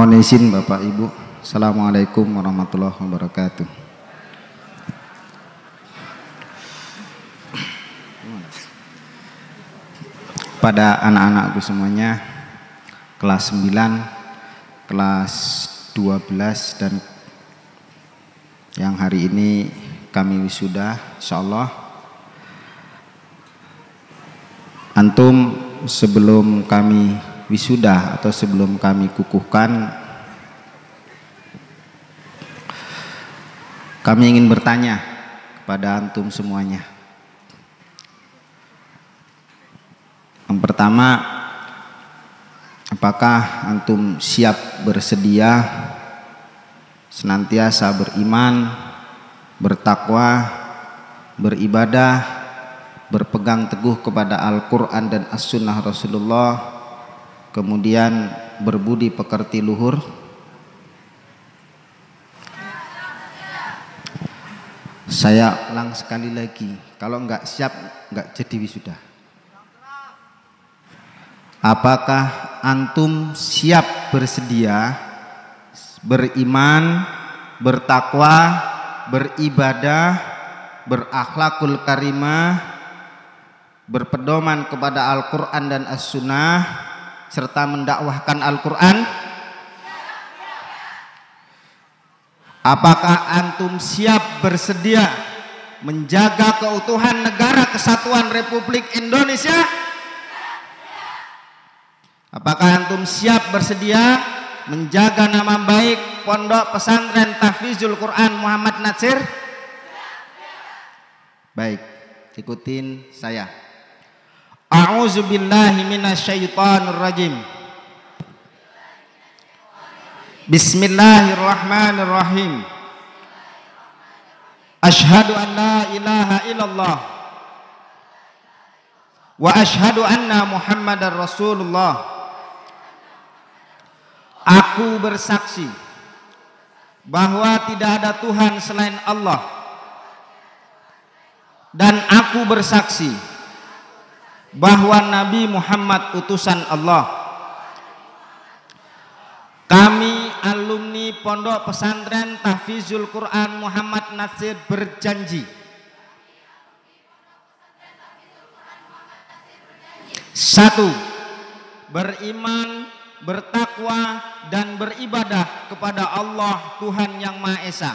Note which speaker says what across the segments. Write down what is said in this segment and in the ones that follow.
Speaker 1: Mohon izin Bapak Ibu. Assalamualaikum warahmatullahi wabarakatuh. Pada anak-anakku semuanya, kelas 9, kelas 12 dan yang hari ini kami wisuda, insyaallah. Antum sebelum kami wisuda atau sebelum kami kukuhkan, kami ingin bertanya kepada antum semuanya. Yang pertama, apakah antum siap bersedia senantiasa beriman, bertakwa, beribadah, berpegang teguh kepada Al-Quran dan As-Sunnah Rasulullah, kemudian berbudi pekerti luhur? Saya ulang sekali lagi, kalau enggak siap enggak jadi wisuda. Apakah antum siap bersedia beriman, bertakwa, beribadah, berakhlakul karimah, berpedoman kepada Al-Quran dan As-Sunnah, serta mendakwahkan Al-Quran? Apakah antum siap bersedia menjaga keutuhan negara kesatuan Republik Indonesia? Apakah antum siap bersedia menjaga nama baik Pondok Pesantren Tahfizul Quran Muhammad Natsir? Baik, ikutin saya. A'udzubillahi minasyaitonirrajim. Bismillahirrahmanirrahim. Asyhadu an la ilaha illallah wa asyhadu anna Muhammadar Rasulullah. Aku bersaksi bahwa tidak ada Tuhan selain Allah, dan aku bersaksi bahwa Nabi Muhammad utusan Allah. Kami alumni Pondok Pesantren Tahfizul Quran Muhammad Natsir berjanji satu, beriman, bertakwa dan beribadah kepada Allah Tuhan yang Maha Esa.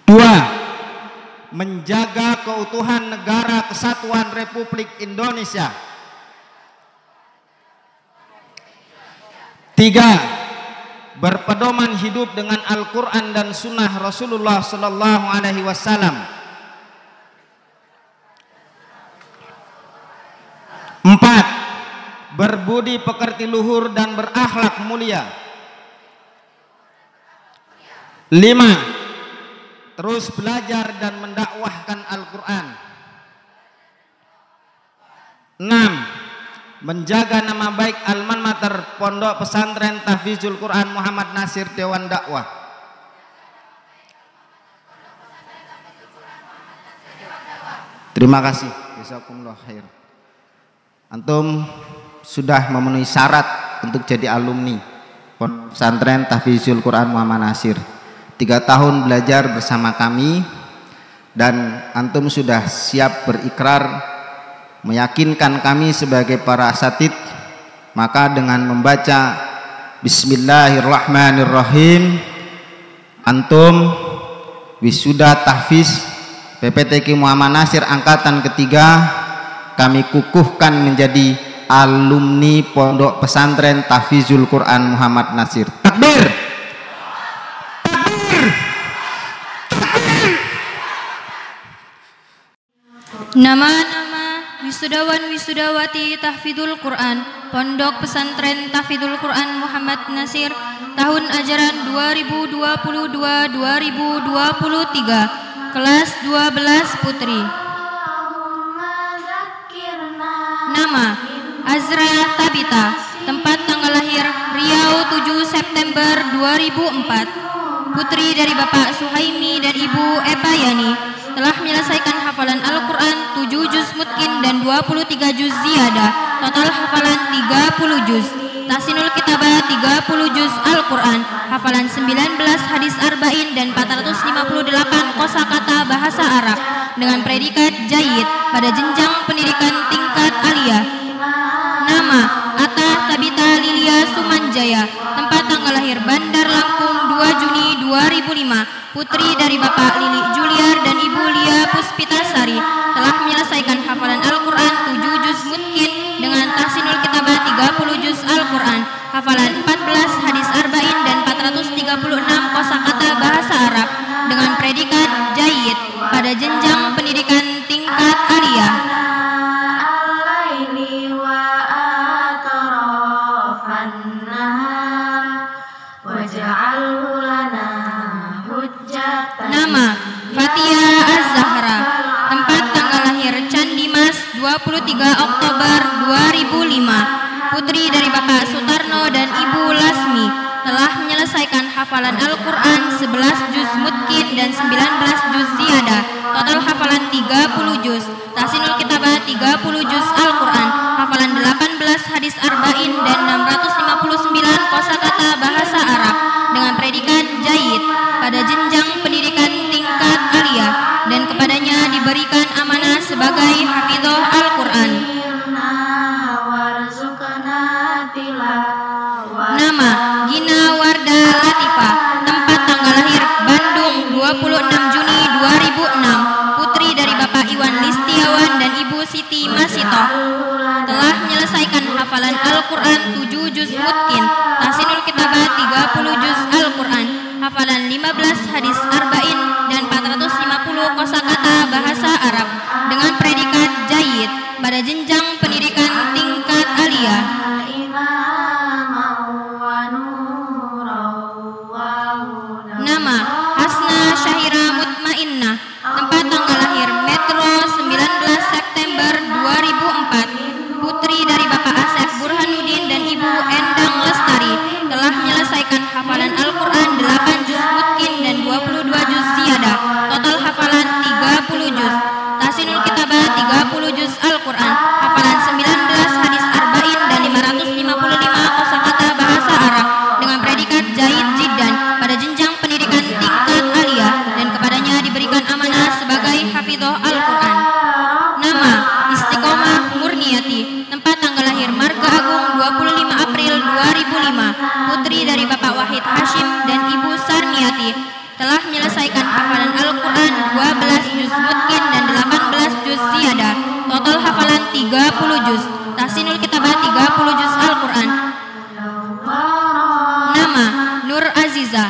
Speaker 1: Dua, menjaga keutuhan negara kesatuan Republik Indonesia. Tiga, berpedoman hidup dengan Al-Quran dan Sunnah Rasulullah Sallallahu Alaihi Wasallam. Empat, berbudi pekerti luhur dan berakhlak mulia. Lima, terus belajar dan mendakwahkan Al-Quran. Enam, menjaga nama baik alma mater Pondok Pesantren Tahfizul Quran Muhammad Natsir Dewan Dakwah. Terima kasih. Jazakumullah khair. Antum sudah memenuhi syarat untuk jadi alumni Pondok Pesantren Tahfizul Quran Muhammad Natsir. 3 tahun belajar bersama kami, dan antum sudah siap berikrar meyakinkan kami sebagai para asatid. Maka dengan membaca Bismillahirrahmanirrahim, antum wisuda tahfiz PPTQ Muhammad Natsir angkatan ketiga kami kukuhkan menjadi alumni Pondok Pesantren Tahfizul Quran Muhammad Natsir. Takbir! Takbir! Takbir!
Speaker 2: Nama-nama wisudawan wisudawati Tahfizul Quran Pondok Pesantren Tahfizul Quran Muhammad Natsir tahun ajaran 2022-2023, kelas 12 Putri. Nama Azra Tabita, tempat tanggal lahir Riau 7 September 2004, putri dari Bapak Suhaimi dan Ibu Eva Yani, telah menyelesaikan hafalan Al-Quran 7 juz mutkin dan 23 juz ziyadah total hafalan 30 juz. Tahsinul Kitabah 30 juz Al-Quran, hafalan 19 hadis arba'in dan 458 kosakata bahasa Arab dengan predikat Jayyid pada jenjang pendidikan tingkat aliyah. Nama Atah Tabita Lilia Sumanjaya, tempat tanggal lahir Bandar Lampung 2 Juni 2005, putri dari Bapak Lili Juliar dan Ibu Lia Puspitasari, telah menyelesaikan hafalan Al-Quran 7 juz mutkin dengan tahsinul kitabah 30 juz Al-Quran, hafalan 14 hadis arba'in dan 436 kosakata bahasa Arab dengan predikat Jayyid pada jenjang pendidikan tingkat aliyah. Nama Fatia Az-Zahra, tempat tanggal lahir Candimas 23 Oktober 2005, putri dari Bapak Sutarno dan Ibu Lasmi, telah menyelesaikan hafalan Al-Quran 11 juz mutkin dan 19 juz ziyadah, total hafalan 30 juz. Tahsinul Kitabah 30 juz Al-Quran, hafalan 18 hadis arba'in dan 659 kosakata bahasa Arab dengan predikat Jayyid pada jenjang pendidikan tingkat aliyah, dan kepadanya diberikan amanah sebagai hafidhoh Al-Quran. Nama Gina Warda Latifah, tempat tanggal lahir Bandung 26 Juni 2006, putri dari Bapak Iwan Listiawan dan Ibu Siti Masitoh, telah menyelesaikan hafalan Al-Quran 7 juz mutkin, tahsinul kitabah 30 juz Al-Quran, hafalan 15 hadis arba'in dan 450 kosakata bahasa Arab dengan predikat Jayyid pada jenjang pendidikan tingkat aliyah. Nama Hasna Syahira Mutmainnah, tempat tanggal lahir Metro 19 September 2004, putri dari Bapak Asep Burhanuddin dan Ibu Endang Lestari, telah menyelesaikan hafalan Al-Quran 8 juz mutkin dan 22 juz ziyadah, total hafalan 30 juz. Tahsinul Kitabah 30 juz Al-Quran, hafalan 19 hadis arba'in dan 555 kosakata bahasa Arab dengan predikat Jayyid Jiddan pada jenjang pendidikan tingkat aliyah, dan kepadanya diberikan amanah sebagai hafidhoh Al-Quran. Nama Istiqomah Murniati, tempat tanggal lahir Marga Agung 25 April 2005, putri dari Bapak Wahid Hashim dan Ibu Sarniati, telah menyelesaikan hafalan Al-Quran 12 juz mutkin dan 18 juz ziyadah, total hafalan 30 juz. Tahsinul Kitabah 30 juz Al-Quran. Nama Nur Aziza,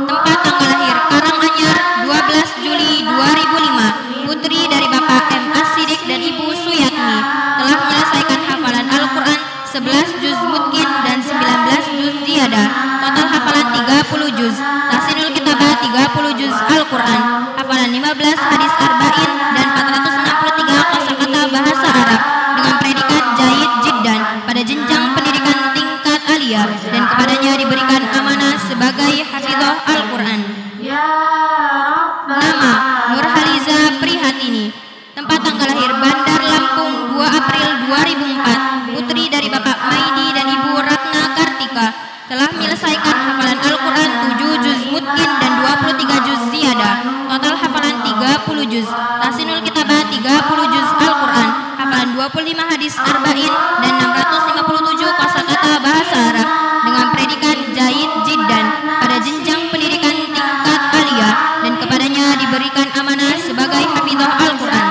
Speaker 2: tempat tanggal lahir Karanganyar 12 Juli 2005, putri dari Bapak M. As-Siddiq dan Ibu Suyatmi, telah menyelesaikan hafalan Al-Quran 11 juz mutkin dan 19 juz ziyadah, total hafalan 30 juz. Tahsinul Kitabah 30 juz Al-Quran, hafalan 15 hadis arba'in dan 463 kosakata bahasa Arab dengan predikat Jayyid Jiddan pada jenjang pendidikan tingkat aliyah, dan kepadanya diberikan amanah sebagai hafidhoh Al-Quran. Nama Nurhaliza Prihatini, tempat tanggal lahir Bandar Lampung 2 April 2004, putri dari Bapak Maidi dan Ibu Ratna Kartika, telah menyelesaikan hafalan Al-Quran 7 juz mutkin dan 23 juz ziyadah, total hafalan 30 juz. Tahsinul Kitabah 30 juz Al-Quran, hafalan 25 hadis arba'in dan 657 kosakata bahasa Arab dengan predikat Jayyid Jiddan pada jenjang pendidikan tingkat aliyah, dan kepadanya diberikan amanah sebagai hafidhoh Al-Quran.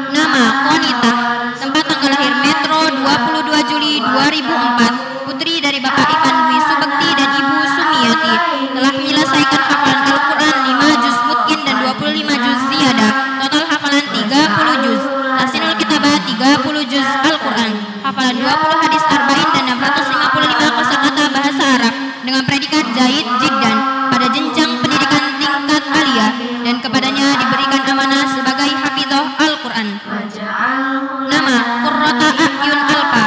Speaker 2: Nama Qonitah, tempat tanggal lahir Metro 22 Juli 2004, putri dari Bapak Ivan Dwi Subekti dan Ibu Sumiyati, telah menyelesaikan hafalan Al-Quran 5 juz mutkin dan 25 juz ziyadah, total hafalan 30 juz. Tahsinul Kitabah 30 juz Al-Quran, hafalan 20 hadis arba'in dan 655 kosakata bahasa Arab dengan predikat Jayyid Jiddan pada jenjang pendidikan tingkat aliyah, dan kepadanya diberikan amanah sebagai hafidhoh Al-Quran. Nama Qurrata A'yun Alpa,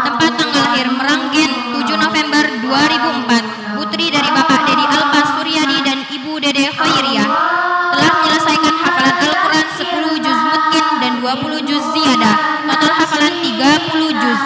Speaker 2: tempat tanggal lahir Meranggen 7 November 2004, putri dari Bapak Dedi Alpa Suryadi dan Ibu Dede Khairiyah, telah menyelesaikan hafalan Al-Quran 10 juz mutkin dan 20 juz ziyadah, total hafalan 30 juz.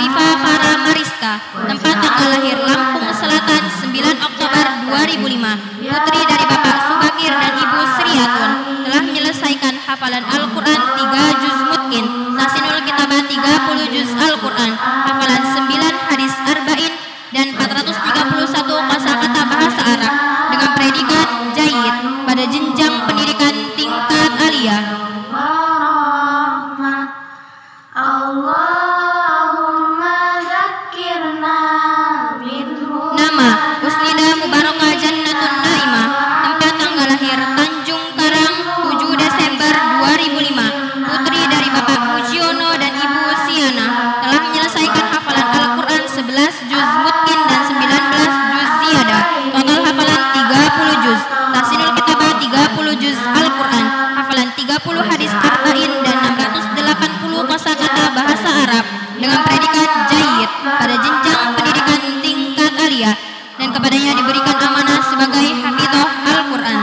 Speaker 2: Hanifa Farah Mariska, tempat tanggal lahir Lampung Selatan 9 Oktober 2005, putri dari Bapak Subakir dan Ibu Sriatun, telah menyelesaikan hafalan Al-Quran 3 juz mutkin, tahsinul kitabah 30 juz Al-Quran, hafalan 9 hadis arba'in, dan 431 kosakata bahasa Arab dengan predikat jayyid pada jenjang pendidikan tingkat aliyah. Nama Usnida Mubarakah Jannatun Naimah, tempat tanggal lahir Tanjung Karang 7 Desember 2005, putri dari Bapak Mujiono dan Ibu Siana, telah menyelesaikan hafalan Al-Quran 11 juz mutkin dan 19 juz ziyadah, total hafalan 30 juz, tahsinul kitabah 30 juz Al-Quran, hafalan 30 hadis arba'in dan 680 kosakata bahasa Arab dengan predikat jayyid pada jenjang pendidikan tingkat aliyah, dan kepadanya diberikan amanah sebagai hafidhah Al-Quran.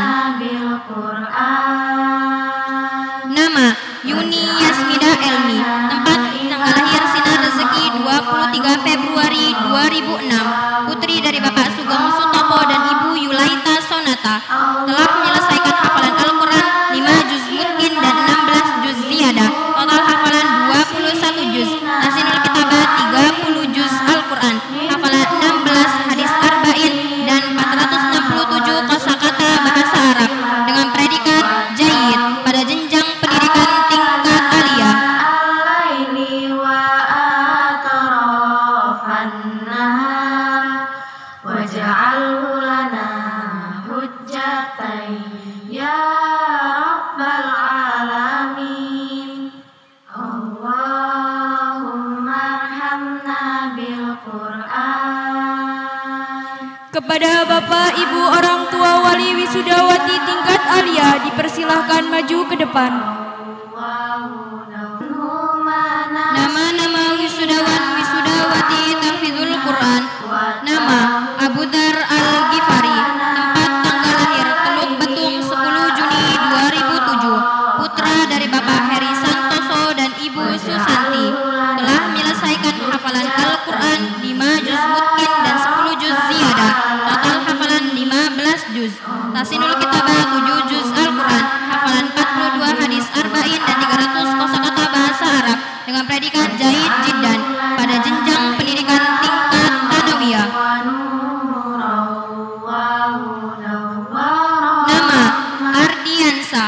Speaker 2: Nama Yuni Yasmida Elmi, tempat tanggal lahir Sinar Rezeki 23 Februari 2006, putri dari Bapak Sugeng Sutopo dan Ibu Yulaita Sonata, telah menyelesaikan hafalan Al-Quran 5 juz mutkin dan 16 juz ziyadah, total hafalan 21 juz, tahsinul kitabah 30 juz Al-Quran, hafalan 16 hadis arba'in dan 467 kosakata bahasa Arab dengan predikat jayyid pada jenjang pendidikan tingkat aliyah.
Speaker 3: Kepada Bapak, Ibu, orang tua wali wisudawati tingkat aliyah dipersilahkan maju ke depan.
Speaker 2: Nama-nama wisudawan wisudawati tahfidzul Quran. Nama Abu Dar Al-Ghifari, tempat tanggal lahir Teluk Betung 10 Juni 2007, putra dari Bapak Heri Santoso dan Ibu Susanti, telah menyelesaikan hafalan Al-Quran 5 juz mutkin dan 10 juz ziyadah, total hafalan 15 juz, tahsinul kitabah 7 juz Al-Quran, hafalan 42 hadis arba'in dan 300 kosakata bahasa Arab dengan predikat jayyid jiddan pada jenjang pendidikan tingkat thanawiyah. Nama Ardiansa,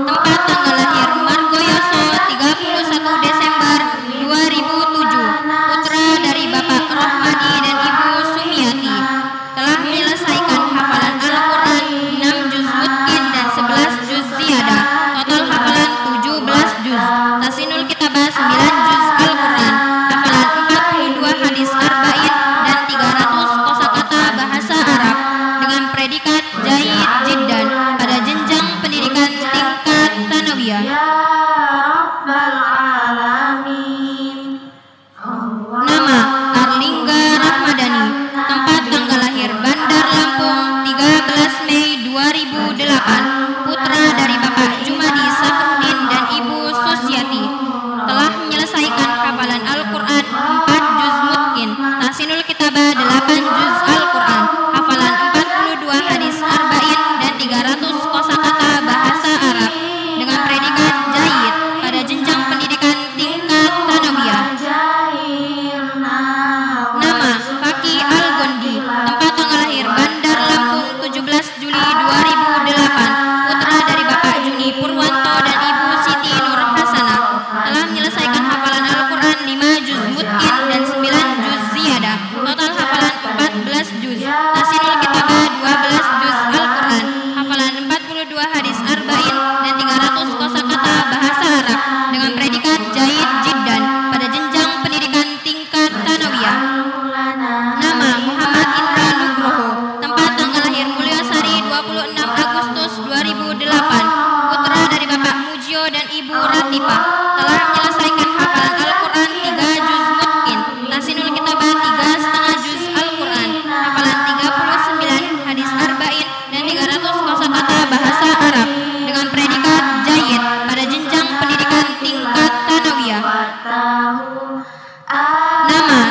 Speaker 2: tempat tanggal lahir Margoyoso 31 Desember 2007, putra dari Bapak Rohmadi dan Ibu Sumiati, telah menyelesaikan hafalan Al-Quran 6 juz mutkin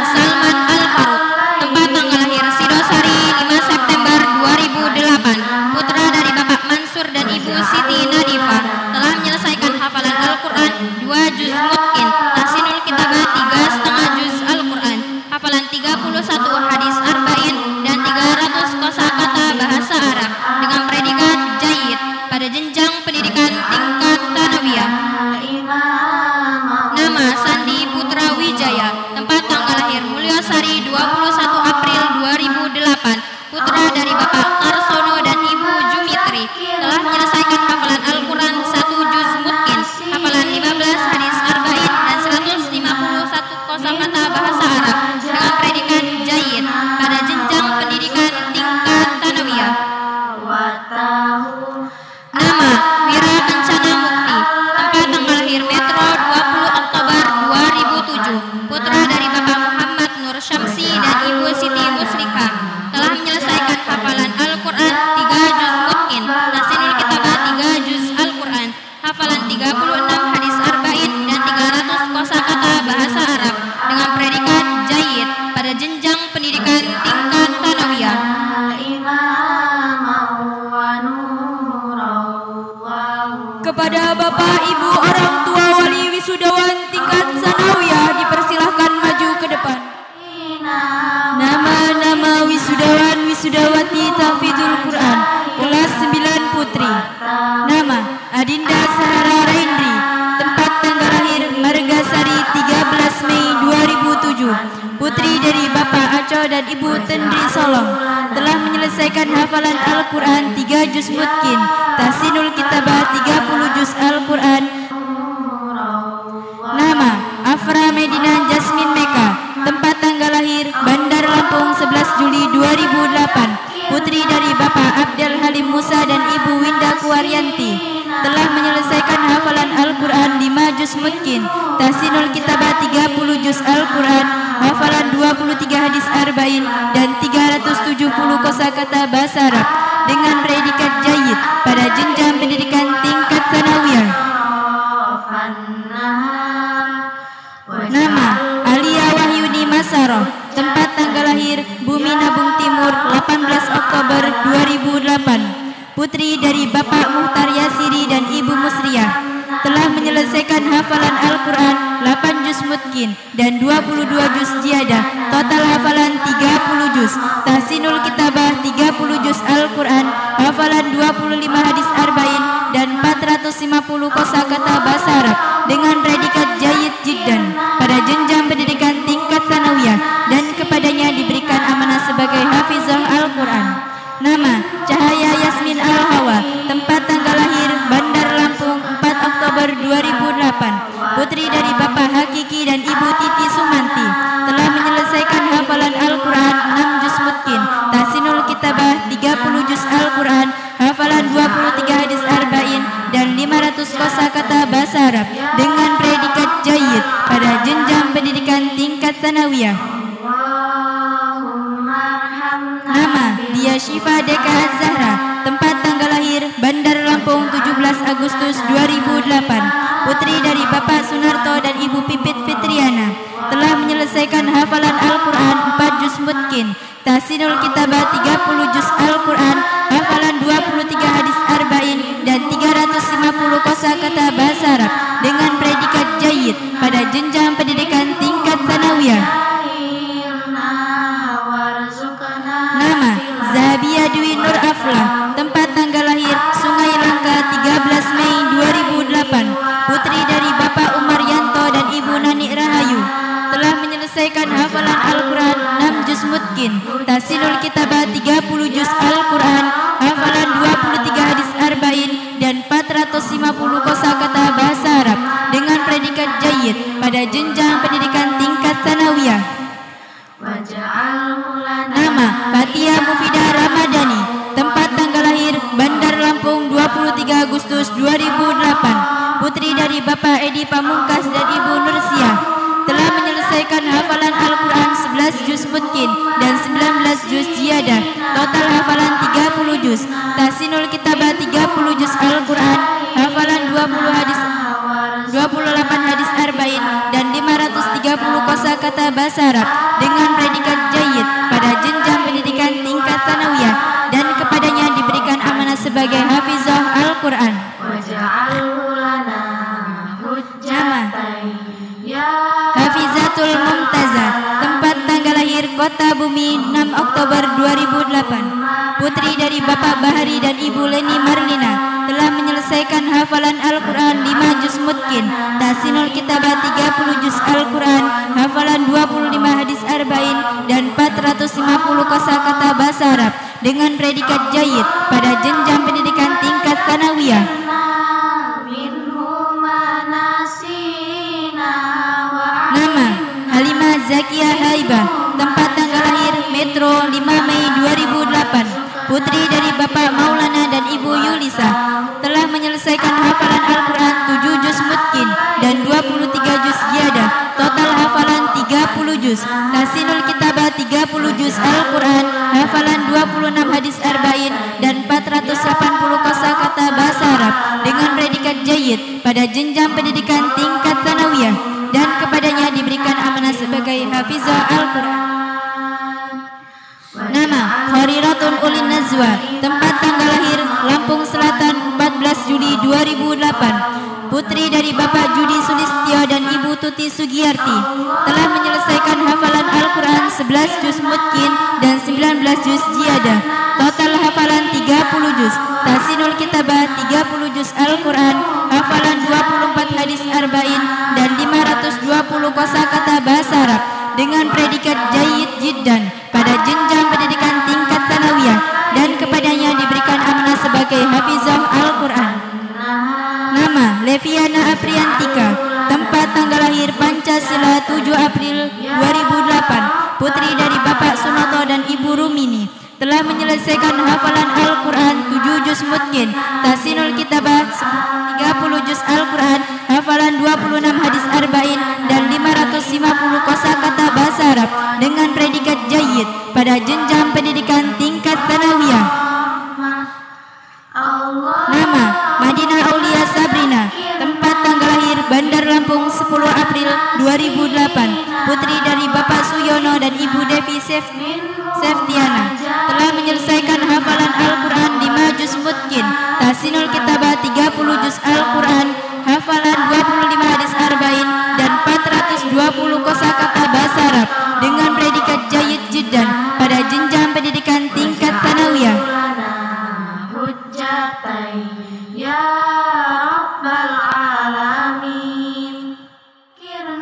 Speaker 2: Salman Al-Faruq. Tempat tanggal lahir Sidosari 5 September 2008. Putra dari Bapak Mansur dan Ibu Siti Nadifah. Telah menyelesaikan hafalan Al-Quran 2 juz mutkin, tahsinul kitabah 3,5 juz Al-Quran, hafalan 31 hadis arba'in dan 300 kosakata bahasa Arab dengan predikat jayyid pada jenjang pendidikan tingkat tsanawiyah. Nama Sandi Putra Wijaya. Tempat tanggal lahir Mulyasari 21 April 2008. Putra dari Bapak Karsono dan Ibu Jumitri. Telah menyelesaikan hafalan Al-Quran 1 juz mutkin, hafalan 15 hadis arba'in dan 151 kosakata bahasa Arab dengan predikat jayyid pada jenjang pendidikan tingkat tsanawiyah. Nama Wira Kencana Mukti. Tempat tanggal lahir Metro 20 Oktober 2007. Putra dari Bapak Muhammad Nur Syamsi dan Ibu Siti Musrika. Telah menyelesaikan hafalan Al-Quran 3 juz mutkin, tahsinul kitabah 3 juz Al-Quran, hafalan 36 hadis arba'in dan 300 kosakata bahasa Arab dengan predikat jayyid pada jenjang pendidikan tingkat tsanawiyah.
Speaker 3: Kepada Bapak Ibu orang tua wali wisudawan tingkat tsanawiyah dipersilahkan maju ke depan. Nama-nama wisudawan wisudawati tahfidzul Quran kelas 9 putri. Nama Adinda Sahara Raindri. Tempat tanggal lahir Margasari 13 Mei 2007. Putri dari Bapak Aco dan Ibu Tendri Solong. Telah menyelesaikan hafalan Al-Quran 3 juz mutkin, tahsinul kitabah 30 juz Al-Quran. Nama Afra Medina Jasmine Meka. Tempat tanggal lahir Bandar Lampung 11 Juli 2008. Putri dari Bapak Abdul Halim Musa dan Ibu Winda Kuaryanti. Telah menyelesaikan hafalan Al-Quran 5 juz mutkin, tahsinul kitabah 30 juz Al-Quran, hafalan 23 hadis arba'in dan 370 kosakata bahasa Arab dengan predikat jayyid pada jenjang pendidikan tingkat tsanawiyah. Nama Alia Wahyuni Masaroh. Tempat tanggal lahir Bumi Nabung Timur 18 Oktober 2008. Putri dari Bapak Muhtar Yasiri dan Ibu Musriyah. Telah menyelesaikan hafalan Al-Quran 8 juz mutkin dan 22 juz ziyadah, total hafalan 30 juz, tahsinul kitabah 30 juz Al-Quran, hafalan 25 hadis arba'in dan 450 kosakata bahasa Arab dengan predikat jayyid jiddan pada jenjang pendidikan tingkat tsanawiyah dan kepadanya diberikan amanah sebagai hafizah Al-Quran. Nama Cahaya Yasmin Al-Hawa. Tempat tanggal lahir Bandar Lampung 4 Oktober 2008. Putri dari Bapak Hakiki dan Ibu Titi Sumanti. Telah menyelesaikan hafalan Al-Quran 6 juz mutkin, tahsinul kitabah 30 juz Al-Quran, hafalan 23 hadis arba'in dan 500 kosakata bahasa Arab dengan predikat jayyid pada jenjang pendidikan tingkat tsanawiyah. Nama Dia Syifa Deka Az-Zahra. Tempat tanggal lahir Bandar Lampung 17 Agustus 2008. Putri dari Bapak Sunarto dan Ibu Pipit Fitriana. Telah menyelesaikan hafalan Al-Quran 4 juz mutkin, tahsinul kitabah 30 juz Al-Quran, hafalan 23 hadis arba'in dan 350 kosakata bahasa Arab dengan predikat jayyid pada jenjang pendidikan tingkat tsanawiyah. Nama Zabia Dwi Nur Aflah. Tempat tanggal lahir Sungai Langka 13 Mei 2008. Putri dari Bapak Umar Yanto dan Ibu Nani Rahayu. Telah menyelesaikan hafalan Al-Quran 6 juz mutkin, tahsinul kitabah 30 juz Al-Quran, hafalan 23 hadis arba'in dan 450 kosakata bahasa Arab dengan predikat jayyid pada jenjang pendidikan tingkat tsanawiyah. Nama Fatia Mufidah Ramadhani. Tempat tanggal lahir Bandar Lampung 23 Agustus 2008. Putri dari Bapak Edi Pamungkas dan Ibu Nursiah. Telah menyelesaikan hafalan Al-Quran 11 juz mutkin dan 19 juz ziyadah, total hafalan 30 juz, tahsinul kitabah 30 juz Al-Quran, hafalan 28 hadis arba'in dan 530 kosakata kosakata bahasa Arab dengan predikat jayyid pada jenjang pendidikan tingkat tsanawiyah dan kepadanya diberikan amanah sebagai hafizah Al-Quran. Hafizatul Mumtazah, tempat tanggal lahir Kota Bumi 6 Oktober 2008. Putri dari Bapak Bahari dan Ibu Leni Marlina, telah menyelesaikan hafalan Al-Quran 5 juz mutkin, tahsinul kitabah 30 juz Al-Quran, hafalan 25 hadis arba'in dan 450 kosakata bahasa Arab dengan predikat jayyid pada jenjang pendidikan tingkat tsanawiyah. Nama Halimah Zakia Haibah, tempat tanggal lahir Metro 5 Mei 2008. Putri dari Bapak Maulana dan Ibu Yulisa, telah menyelesaikan hafalan Al-Quran 7 juz mutkin dan 23 juz ziyadah, total hafalan 30 juz, tahsinul kitabah 30 juz Al-Quran, hafalan 26 hadis arba'in dan 480 kosakata bahasa Arab dengan predikat jayyid pada jenjang pendidikan tingkat tsanawiyah dan kepadanya diberikan amanah sebagai hafizah Al-Quran. Nama Khariratun Ulin Nazwa, tempat tanggal lahir Lampung Selatan 14 Juli 2008. Putri dari Bapak Judi Sulistyo dan Ibu Tuti Sugiyarti, telah menyelesaikan hafalan Al-Quran 11 juz mutkin dan 19 juz ziyadah, total hafalan 30 juz, tahsinul kitabah 30 juz Al-Quran, hafalan 24 hadis arba'in dan 520 kosakata bahasa Arab dengan predikat jayyid jiddan pada jenjang pendidikan tingkat tsanawiyah dan kepadanya diberikan amanah sebagai hafizah Al-Quran. Nama Leviana Apriantika, tempat tanggal lahir Pancasila 7 April 2008. Putri dari Bapak Sunoto dan Ibu Rumini, telah menyelesaikan hafalan Al-Quran 7 juz mutkin, tahsinul kitabah 30 juz Al-Quran, hafalan 26 hadis arba'in dan 550 kosakata bahasa Arab dengan predikat jayyid pada jenjang pendidikan tingkat tsanawiyah. Nama Madinah Aulia Sabrina, tempat tanggal lahir Bandar Lampung 10 April 2008. Putri dari Bapak Suyono dan Ibu Devi Seftiana, telah menyelesaikan hafalan Al-Quran 5 juz mutkin, tahsinul kitabah 30 juz Al-Quran, hafalan 25 hadis arba'in dan 420 kosakata bahasa Arab dengan predikat jayyid jiddan pada jenjang pendidikan tingkat tsanawiyah.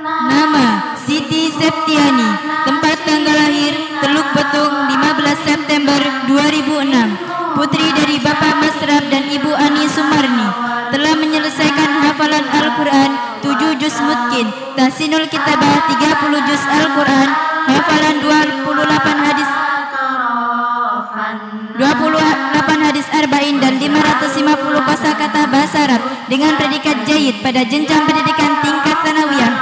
Speaker 3: Nama Siti Septiani, tempat tanggal lahir Teluk Betung 15 September 2006. Putri dari Bapak Masrab dan Ibu Ani Sumarni, telah menyelesaikan hafalan Al-Quran 7 juz mutkin, tahsinul kitabah 30 juz Al-Quran, hafalan 28 hadis arba'in dan 550 kosakata bahasa Arab dengan predikat jayyid pada jenjang pendidikan tingkat tsanawiyah.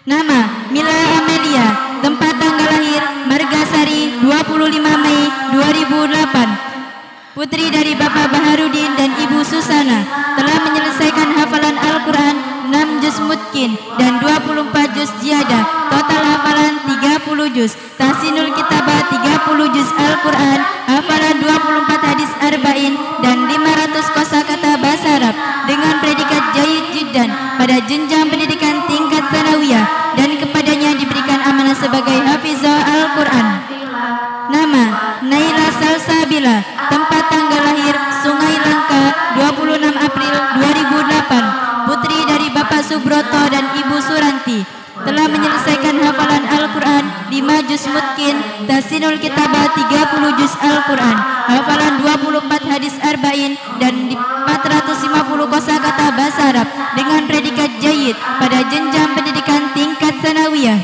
Speaker 3: Nama Mila Amelia, tempat tanggal lahir Margasari 25 Mei 2008. Putri dari Bapak Baharudin dan Ibu Susana, telah menyelesaikan hafalan Al-Quran 6 juz mutkin dan 24 juz ziyadah, total hafalan 30 juz, tahsinul kitabah 30 juz Al-Quran, hafalan 24 hadis arba'in dan 500 kosakata bahasa Arab dengan predikat jayyid jiddan pada jenjang pendidikan tingkat tsanawiyah dan kepadanya diberikan amanah sebagai hafizah Al-Quran. Nama Naila Salsabila, tempat tanggal lahir Sungai Langka 26 April 2008. Putri dari Bapak Subroto dan Ibu Suranti, telah menyelesaikan hafalan Al-Quran 5 juz mutkin, tahsinul kitabah 30 juz Al-Quran, hafalan 24 hadis arba'in dan 450 kosakata bahasa Arab dengan predikat jayyid pada jenjang pendidikan tingkat tsanawiyah.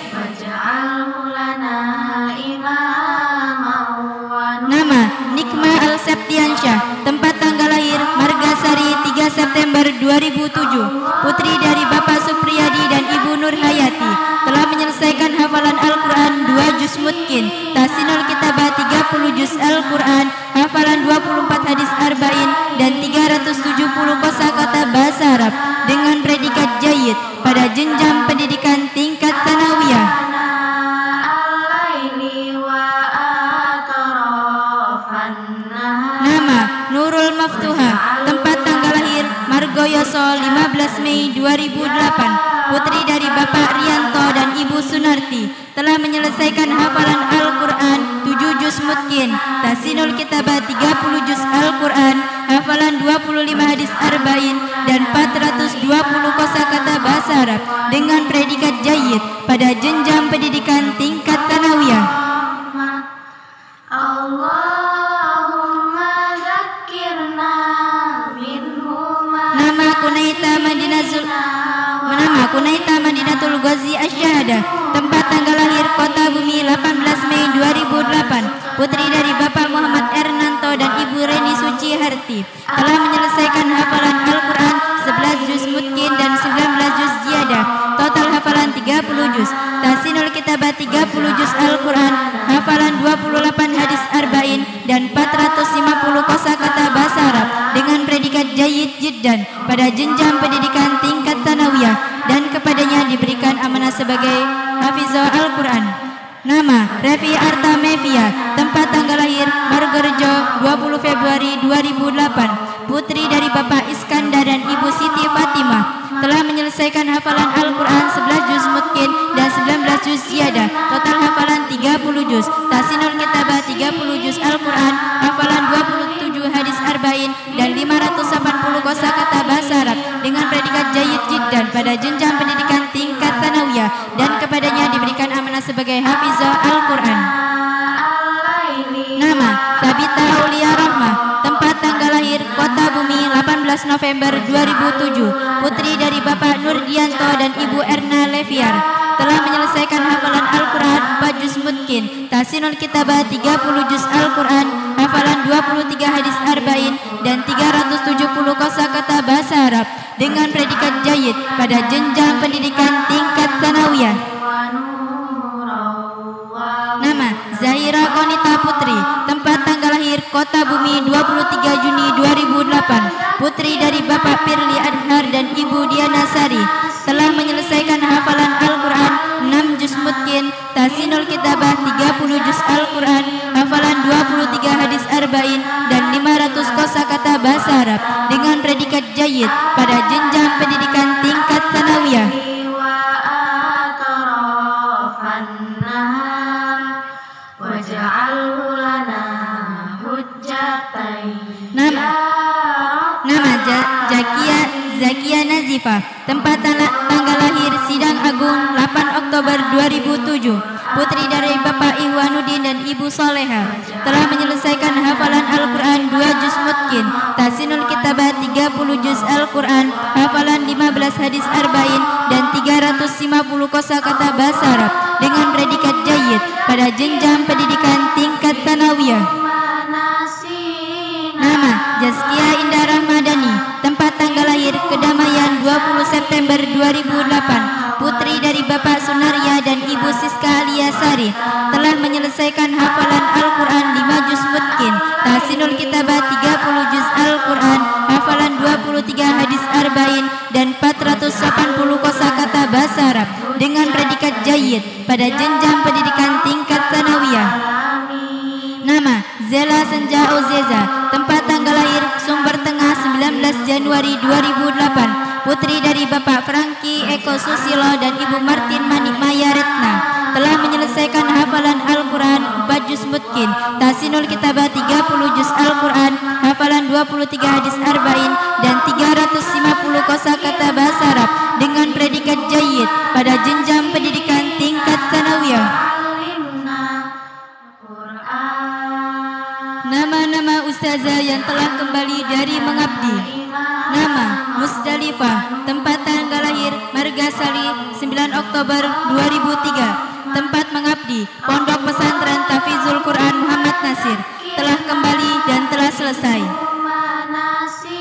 Speaker 3: Nama Nikma Al-Septiansyah, tempat tanggal lahir Margasari 3 September 2007. Putri dari Bapak Supriyadi dan Ibu Nur Hayati, telah menyelesaikan hafalan Al-Quran 2 juz mutkin, tahsinul kitabah 30 juz Al-Quran, hafalan 24 hadis arba'in dan 370 kosakata bahasa Arab dengan predikat jayyid pada jenjang pendidikan tinggi Maftuha, tempat tanggal lahir Margoyoso 15 Mei 2008. Putri dari Bapak Rianto dan Ibu Sunarti telah menyelesaikan hafalan Al-Quran 7 juz mutkin, tahsinul kitabah 30 juz Al-Quran, hafalan 25 hadis arba'in dan 420 kosakata bahasa Arab dengan predikat jayyid pada jenjang pendidikan tingkat tsanawiyah.
Speaker 4: Allahumma zakirna minhuma.
Speaker 3: Nama Kunaita Madinatul Ghazi Asy-Syahadah, tempat tanggal lahir Kota Bumi 18 Mei 2008. Putri dari Bapak Muhammad Ernanto dan Ibu Reni Suci Harti telah menyelesaikan hafalan Al-Quran 11 juz mutkin dan 19 juz ziyadah, total hafalan 30 juz, tahsinul kitabah 30 juz Al-Quran, hafalan 28 hadis arba'in dan 450 kosakata bahasa Arab dengan predikat jayyid jiddan pada jenjang pendidikan tingkat tsanawiyah, dan kepadanya diberikan amanah sebagai hafizah Al-Quran. Nama Revi Arta Mevia, tempat tanggal lahir Margorejo 20 Februari 2008. Putri dari Bapak Iskandar dan Ibu Siti Fatimah telah menyelesaikan hafalan Al-Quran 11 juz mutkin dan 19 juz ziyadah, total hafalan 30 juz, tahsinul kitabah 30 juz Al-Quran, hafalan 27 hadis arba'in dan 580 kosakata bahasa Arab dengan predikat jayyid jiddan pada jenjang pendidikan tingkat tsanawiyah, dan kepadanya diberikan amanah sebagai hafizah Al-Quran. Nama Sabita Aulia Rahmah, tempat tanggal lahir Kota Bumi 18 November 2007. Putri dari Bapak Nurdianto dan Ibu Erna Leviar telah menyelesaikan hafalan Al-Quran 4 juz mutkin, tahsinul kitabah 30 juz Al-Quran, hafalan 23 hadis arba'in dan 370 kosakata bahasa Arab dengan predikat jayyid pada jenjang pendidikan tingkat tsanawiyah. Nama Zahira Konita Putri, tempat tanggal lahir Kota Bumi 23 Juni 2008. Putri dari Bapak Firly Adhar dan Ibu Diana Sari telah menyelesaikan hafalan Al-Quran 6 juz mutkin, tahsinul kitabah 30 juz Al-Quran, hafalan 23 hadis arba'in dan 500 kosakata bahasa Arab dengan predikat jayyid pada jenjang pendidikan tingkat tsanawiyah. Zakia Nazifah, tempat tanggal lahir Sidang Agung 8 Oktober 2007. Putri dari Bapak Ihwanuddin dan Ibu Soleha telah menyelesaikan hafalan Al-Quran 2 juz mutkin, tahsinul kitabah 30 juz Al-Quran, hafalan 15 hadis arba'in dan 350 kosakata bahasa Arab dengan predikat jayyid pada jenjang pendidikan tingkat tsanawiyah. Nama Jaskia Indah Rahmadani, tempat tanggal lahir Kedamaian 20 September 2008. Putri dari Bapak Sunaria dan Ibu Siska Aliasari telah menyelesaikan hafalan Al-Quran 5 juz mutkin, tahsinul kitabah 30 juz Al-Quran, hafalan 23 hadis arba'in dan 480 kosakata bahasa Arab dengan predikat jayyid pada jenjang pendidikan tingkat tsanawiyah. Nama Zela Senja Ozeza, tempat tanggal lahir Sumber Tengah 19 Januari 2008. Putri dari Bapak Franky Eko Susilo dan Ibu Martin Manikmaya Retna telah menyelesaikan hafalan Al-Quran 4 juz mutkin, tahsinul kitabah 30 juz Al-Quran, hafalan 23 hadis arba'in dan 350 kosakata bahasa Arab dengan predikat jayyid pada jenjang pendidikan tingkat tsanawiyah. Nama-nama ustazah yang telah kembali dari mengabdi. Nama Musdalifah, tempat tanggal lahir Margasari 9 Oktober 2003. Tempat mengabdi Pondok Pesantren Tahfizul Quran Muhammad Nasir telah kembali dan telah selesai.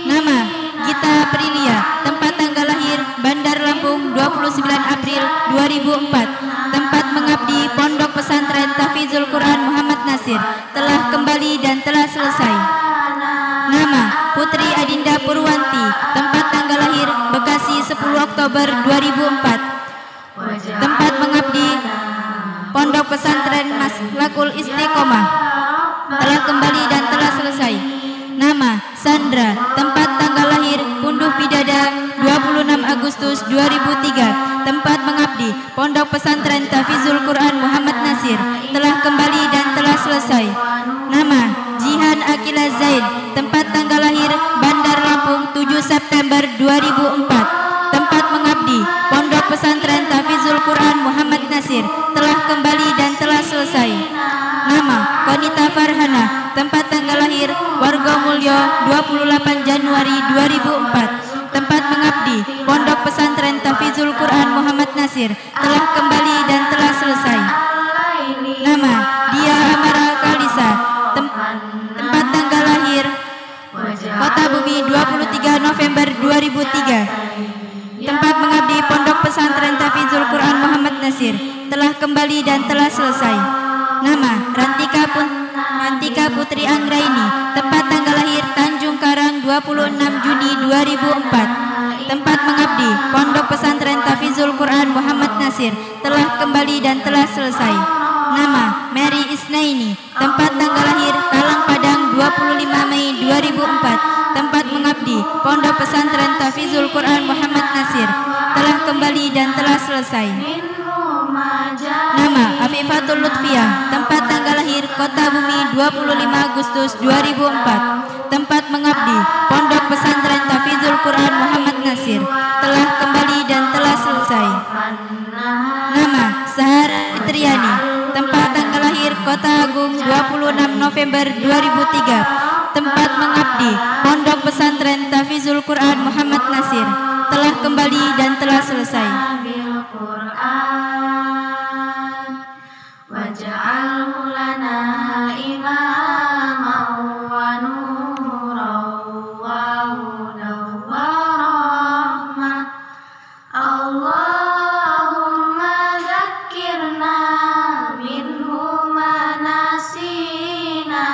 Speaker 3: Nama Gita Aprilia, tempat tanggal lahir Bandar Lampung 29 April 2004. Tempat mengabdi Pondok Pesantren Tahfizul Quran Muhammad Nasir telah kembali dan telah selesai. Nama Putri Adinda Purwanti, tempat tanggal lahir Bekasi 10 Oktober 2004. Tempat mengabdi Pondok Pesantren Maslakul Istiqomah telah kembali dan telah selesai. Nama Sandra, selesai. Nama Jihan Akila Zain, tempat tanggal lahir Bandar Lampung 7 September 2004. Tempat mengabdi Pondok Pesantren Tahfizul Quran Muhammad Nasir telah kembali dan telah selesai. Nama Konita Farhana, tempat tanggal lahir Wargomulyo 28 Januari 2004. Tempat mengabdi Pondok Pesantren Tahfizul Quran Muhammad Nasir telah kembali dan telah selesai. Nama Dia Amara Kalisa, tempat tanggal lahir Kota Bumi 23 November 2003. Tempat mengabdi Pondok Pesantren Tahfizul Quran Muhammad Nasir telah kembali dan telah selesai. Nama Rantika Putri Anggraini, tempat tanggal lahir Tanjung Karang 26 Juni 2004. Tempat mengabdi Pondok Pesantren Tahfizul Quran Muhammad Nasir telah kembali dan telah selesai. Nama Mary Isnaini, tempat tanggal lahir Talang Padang 25 Mei 2004. Tempat mengabdi Pondok Pesantren Tahfizul Quran Muhammad Nasir telah kembali dan telah selesai. Nama Afifatul Lutfiah, tempat tanggal lahir Kota Bumi 25 Agustus 2004. Tempat mengabdi Pondok Pesantren Tahfizul Quran Muhammad Nasir telah kembali dan telah selesai. Nama Sahara Triani, tempat tanggal lahir Kota Agung 26 November 2003. Tempat mengabdi Pondok Pesantren Tahfizul Quran Muhammad Nasir telah kembali dan telah selesai.
Speaker 4: Waj'alhu lana imaman wa nuran wa hudan wa rahmah. Allahumma dzakkirna minhu ma nasina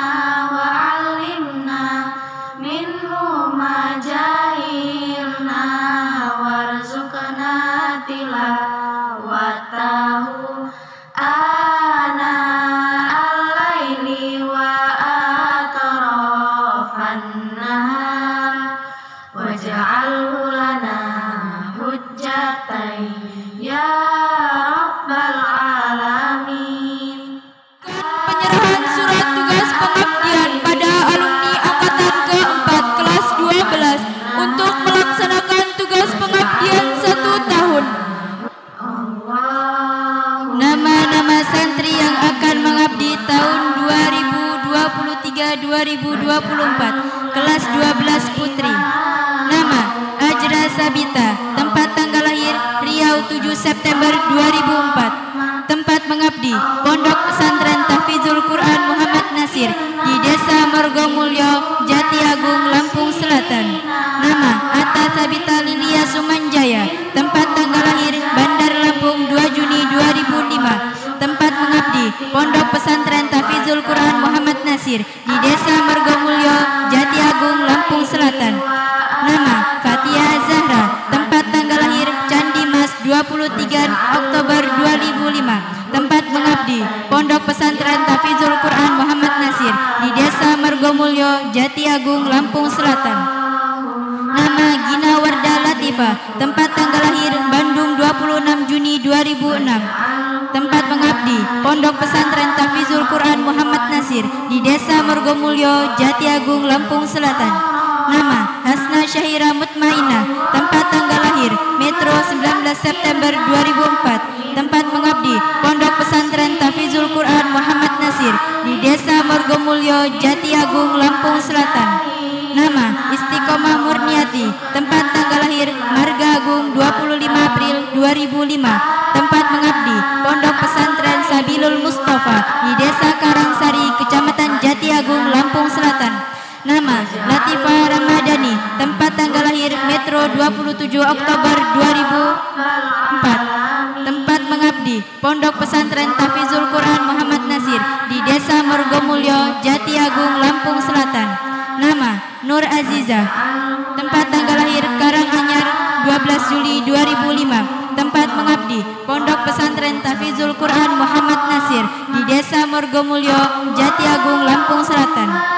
Speaker 4: wa 'allimna minhu ma jahilna warzuqna tilawatahu ana al-laili wa atrafan nahar waj'alhu lana hujjatan ya rabbal alamin.
Speaker 3: Penyerahan surat tugas pengabdian pada alumni angkatan ke-4 kelas 12 untuk melaksanakan tugas pengabdian 1 tahun. Nama-nama santri yang akan mengabdi tahun 2023-2024 kelas 12 putri. Nama Ajra Sabita, tempat tanggal lahir Riau 7 September 2004. Tempat mengabdi Pondok Pesantren Tahfizul Quran Muhammad Nasir di Desa Margomulyo, Jati Agung, Lampung Selatan. Nama Atta Sabita Lilia Sumanjaya, tempat tanggal lahir Bandar Lampung 2 Juni 2005. Tempat mengabdi Pondok Pesantren Tahfizul Quran Muhammad Nasir di Desa Margomulyo, Jati Agung, Lampung Selatan. Nama Fatia Zahra, tempat tanggal lahir Candi Mas 23 Oktober 2005. Tempat mengabdi Pondok Pesantren Tahfizul Quran Muhammad Nasir di Desa Margomulyo, Jati Agung, Lampung Selatan. Nama Gina Warda Latifah, tempat tanggal lahir Bandung 26 Juni 2006. Tempat mengabdi Pondok Pesantren Tahfizul Quran Muhammad Nasir di Desa Margomulyo, Jati Agung, Lampung Selatan. Nama Hasna Syahira Mutmainah, tempat tanggal lahir Metro 19 September 2004. Tempat mengabdi Pondok Pesantren Tahfizul Quran Muhammad Nasir di Desa Margomulyo, Jati Agung, Lampung Selatan. Nama Istiqomah Murniati, tempat tanggal lahir Marga Agung 25 April 2005. Tempat mengabdi Pondok Pesantren Sabilul Mustafa di Desa Karangsari, Kecamatan Jati Agung, Lampung Selatan. Nama Latifah Ramadhani, tempat tanggal lahir Metro 27 Oktober 2004. Tempat mengabdi Pondok Pesantren Tahfizul Quran Muhammad Nasir di Desa Margomulyo, Jati Agung, Lampung Selatan. Nama Nur Azizah, tempat tanggal lahir Karanganyar 12 Juli 2005. Tempat mengabdi Pondok Pesantren Tahfizul Quran Muhammad Nasir di Desa Margomulyo, Jati Agung, Lampung Selatan.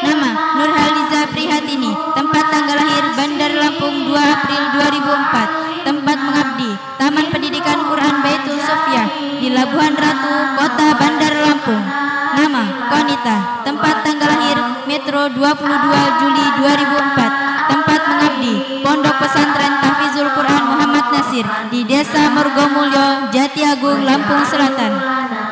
Speaker 3: Nama Nurhaliza Prihatini, tempat tanggal lahir Bandar Lampung 2 April 2004. Tempat mengabdi Taman Pendidikan Quran Baitul Sofia di Labuhan Ratu, Kota Bandar Lampung. Nama Wanita, tempat tanggal lahir Metro 22 Juli 2004. Tempat mengabdi Pondok Pesantren Tahfizul Quran Muhammad Nasir di Desa Morgomulyo, Jati Agung, Lampung Selatan.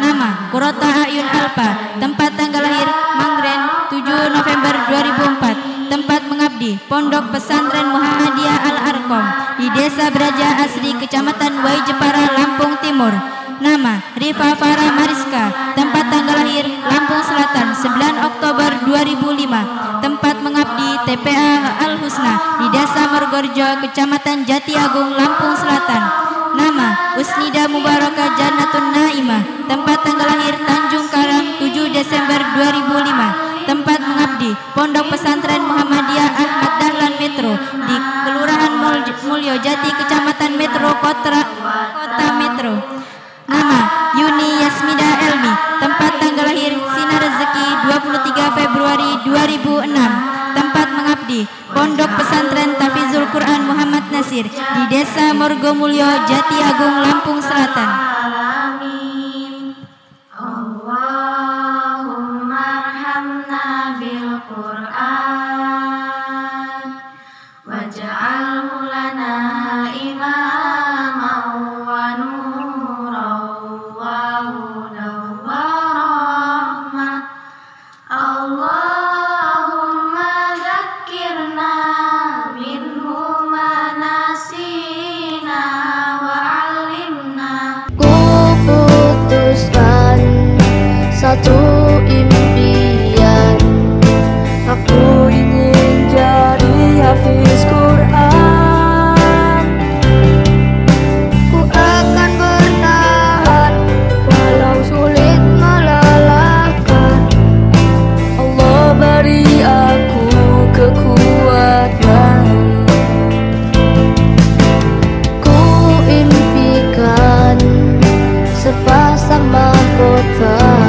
Speaker 3: Nama Kurota Ayun Alpa. Tempat tanggal lahir Mangren 7 November 2004. Tempat mengabdi Pondok Pesantren Muhammadiyah Al-Arqam di Desa Braja Asri, Kecamatan Wai Jepara, Lampung Timur. Nama Rifa Farah Mariska. Tempat tanggal lahir Lampung Selatan 9 Oktober 2005. Tempat mengabdi TPA Al-Husna di Desa Mergorjo, Kecamatan Jati Agung, Lampung Selatan. Nama Usnida Mubarakah Jannatun Naimah. Tempat tanggal lahir Tanjung Karang 7 Desember 2005. Tempat mengabdi Pondok Pesantren Muhammadiyah Ahmad Dahlan Metro di Kelurahan Mulyo Jati, Kecamatan Metro, Kota Metro. Nama Yuni Yasmida Elmi. Tempat tanggal lahir Sinar Rezeki 23 Februari 2006. Tempat mengabdi Pondok Pesantren Tahfizul Quran Muhammad Nasir di Desa Morgomulyo, Jati Agung, Lampung Selatan.
Speaker 4: Allahumma arhamna bil Qur'an waj'alhu lana imaman wa nuran wa hudan wa rahmah. Allahumma dzakkirna minhu ma nasina wa 'allimna.
Speaker 5: Kuputuskan satu impian, aku ingin jadi hafiz Quran. Ku akan bertahan walau sulit melelahkan. Allah beri aku kekuatan. Ku impikan sepasang mahkota